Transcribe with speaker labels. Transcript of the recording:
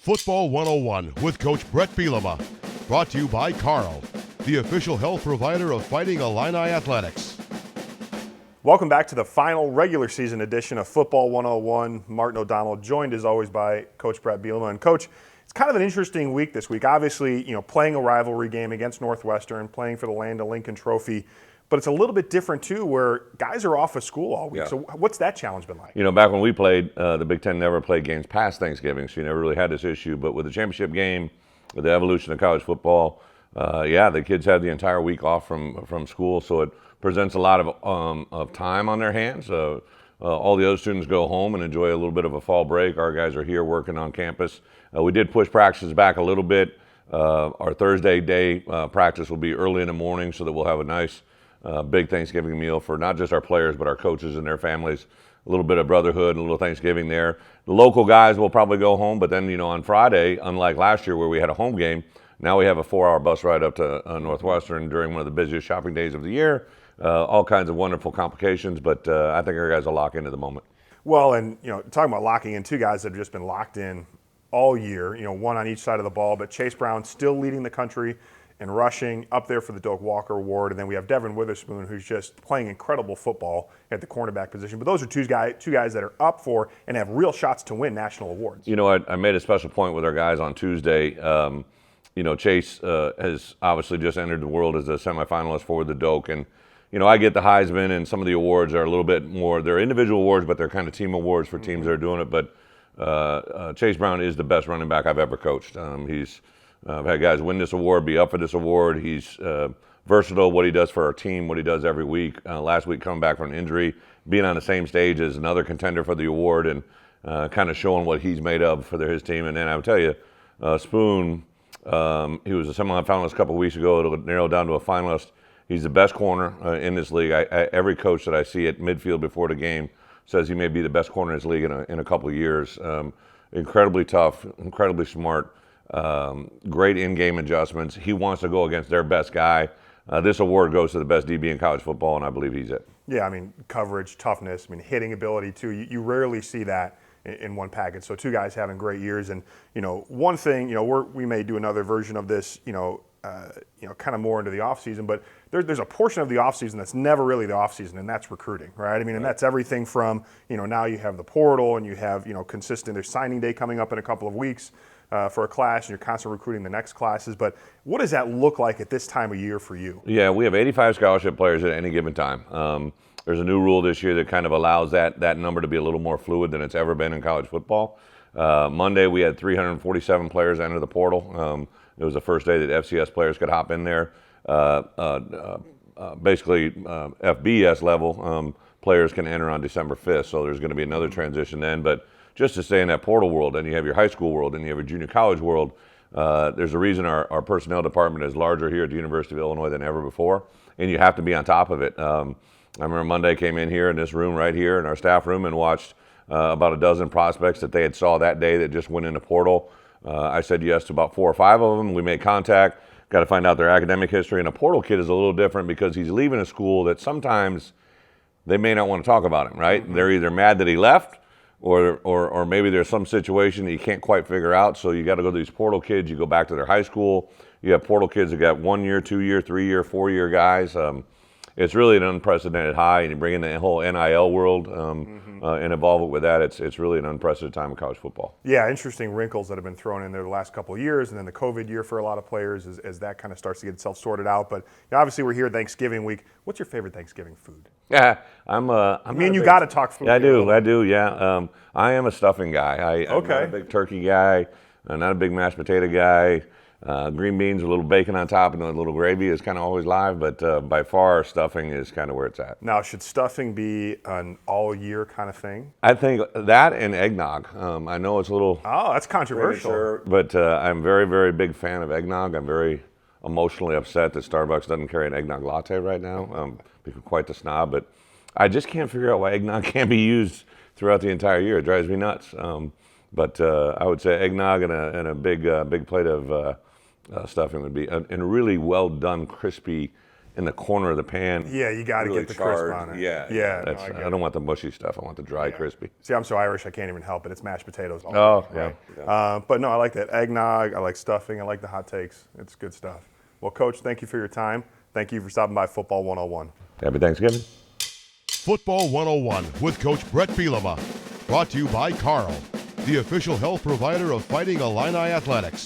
Speaker 1: Football 101 with Coach Bret Bielema. Brought to you by Carl, the official health provider of Fighting Illini Athletics.
Speaker 2: Welcome back to the final regular season edition of Football 101. Martin O'Donnell, joined as always by Coach Bret Bielema. And Coach, it's kind of an interesting week this week. Obviously, playing a rivalry game against Northwestern, playing for the Land of Lincoln Trophy. But it's a little bit different, too, where guys are off of school all week. Yeah. So what's that challenge been like?
Speaker 3: Back when we played, the Big Ten never played games past Thanksgiving, so you never really had this issue. But with the championship game, with the evolution of college football, the kids had the entire week off from school, so it presents a lot of time on their hands. All the other students go home and enjoy a little bit of a fall break. Our guys are here working on campus. We did push practices back a little bit. Our Thursday day practice will be early in the morning so that we'll have a nice big Thanksgiving meal for not just our players, but our coaches and their families. A little bit of brotherhood and a little Thanksgiving there. The local guys will probably go home, but then, on Friday, unlike last year where we had a home game, now we have a 4-hour bus ride up to Northwestern during one of the busiest shopping days of the year. All kinds of wonderful complications, but I think our guys will lock into the moment.
Speaker 2: Well, and, talking about locking in, two guys that have just been locked in all year, one on each side of the ball, but Chase Brown still leading the country and rushing up there for the Doak Walker Award. And then we have Devon Witherspoon, who's just playing incredible football at the cornerback position. But those are two guys that are up for and have real shots to win national awards.
Speaker 3: I made a special point with our guys on Tuesday. Chase has obviously just entered the world as a semifinalist for the Doak. And, I get the Heisman and some of the awards are a little bit more, they're individual awards, but they're kind of team awards for teams that are doing it. But Chase Brown is the best running back I've ever coached. I've had guys win this award, be up for this award. He's versatile, what he does for our team, what he does every week. Last week coming back from an injury, being on the same stage as another contender for the award and kind of showing what he's made of for his team. And then I would tell you, Spoon, he was a semifinalist a couple of weeks ago. It'll narrow down to a finalist. He's the best corner in this league. Every coach that I see at midfield before the game says he may be the best corner in his league in a couple of years. Incredibly tough, incredibly smart. Great in-game adjustments. He wants to go against their best guy. This award goes to the best DB in college football, and I believe he's it.
Speaker 2: Yeah, coverage, toughness, hitting ability too. You rarely see that in one package. So two guys having great years, and one thing, we may do another version of this, kind of more into the offseason, but there's a portion of the offseason that's never really the offseason, and that's recruiting, right? And that's everything from, now you have the portal and you have, consistent, there's signing day coming up in a couple of weeks. For a class, and you're constantly recruiting the next classes. But what does that look like at this time of year for you?
Speaker 3: Yeah, we have 85 scholarship players at any given time. There's a new rule this year that kind of allows that number to be a little more fluid than it's ever been in college football. Monday, we had 347 players enter the portal. It was the first day that FCS players could hop in there. Basically, FBS level players can enter on December 5th, so there's going to be another transition then. But just to stay in that portal world, and you have your high school world, and you have your junior college world, there's a reason our personnel department is larger here at the University of Illinois than ever before, and you have to be on top of it. I remember Monday came in here in this room right here in our staff room and watched about a dozen prospects that they had saw that day that just went in the portal. I said yes to about 4 or 5 of them. We made contact, got to find out their academic history, and a portal kid is a little different because he's leaving a school that sometimes they may not want to talk about him, right? Mm-hmm. They're either mad that he left, or maybe there's some situation that you can't quite figure out, so you got to go to these portal kids. You go back to their high school. You have portal kids that got 1 year, 2 year, 3 year, 4 year guys. It's really an unprecedented high, and you bring in the whole NIL world and involve it with that. It's really an unprecedented time in college football.
Speaker 2: Yeah, interesting wrinkles that have been thrown in there the last couple of years, and then the COVID year for a lot of players as that kind of starts to get itself sorted out. But obviously, we're here Thanksgiving week. What's your favorite Thanksgiving food?
Speaker 3: Yeah,
Speaker 2: you got to talk food.
Speaker 3: Yeah, I do. Yeah, I am a stuffing guy. I'm not a big turkey guy. I'm not a big mashed potato guy. Green beans, a little bacon on top, and a little gravy is kind of always live, but by far stuffing is kind of where it's at.
Speaker 2: Now, should stuffing be an all-year kind of thing?
Speaker 3: I think that and eggnog. I know it's a little...
Speaker 2: Oh, that's controversial.
Speaker 3: But I'm very, very big fan of eggnog. I'm very emotionally upset that Starbucks doesn't carry an eggnog latte right now. Because quite the snob, but I just can't figure out why eggnog can't be used throughout the entire year. It drives me nuts. But I would say eggnog and a big plate of stuffing would be, and really well done, crispy in the corner of the pan.
Speaker 2: Yeah, you got to
Speaker 3: really
Speaker 2: get the crisp
Speaker 3: charred.
Speaker 2: on it.
Speaker 3: Yeah,
Speaker 2: Yeah, no,
Speaker 3: That's,
Speaker 2: I get
Speaker 3: I don't want the mushy stuff. I want the dry, crispy.
Speaker 2: See, I'm so Irish, I can't even help it. It's mashed potatoes all
Speaker 3: Oh,
Speaker 2: day, right?
Speaker 3: yeah.
Speaker 2: But no, I like that eggnog. I like stuffing. I like the hot takes. It's good stuff. Well, Coach, thank you for your time. Thank you for stopping by Football 101.
Speaker 3: Happy Thanksgiving.
Speaker 1: Football 101 with Coach Bret Bielema. Brought to you by Carl, the official health provider of Fighting Illini Athletics.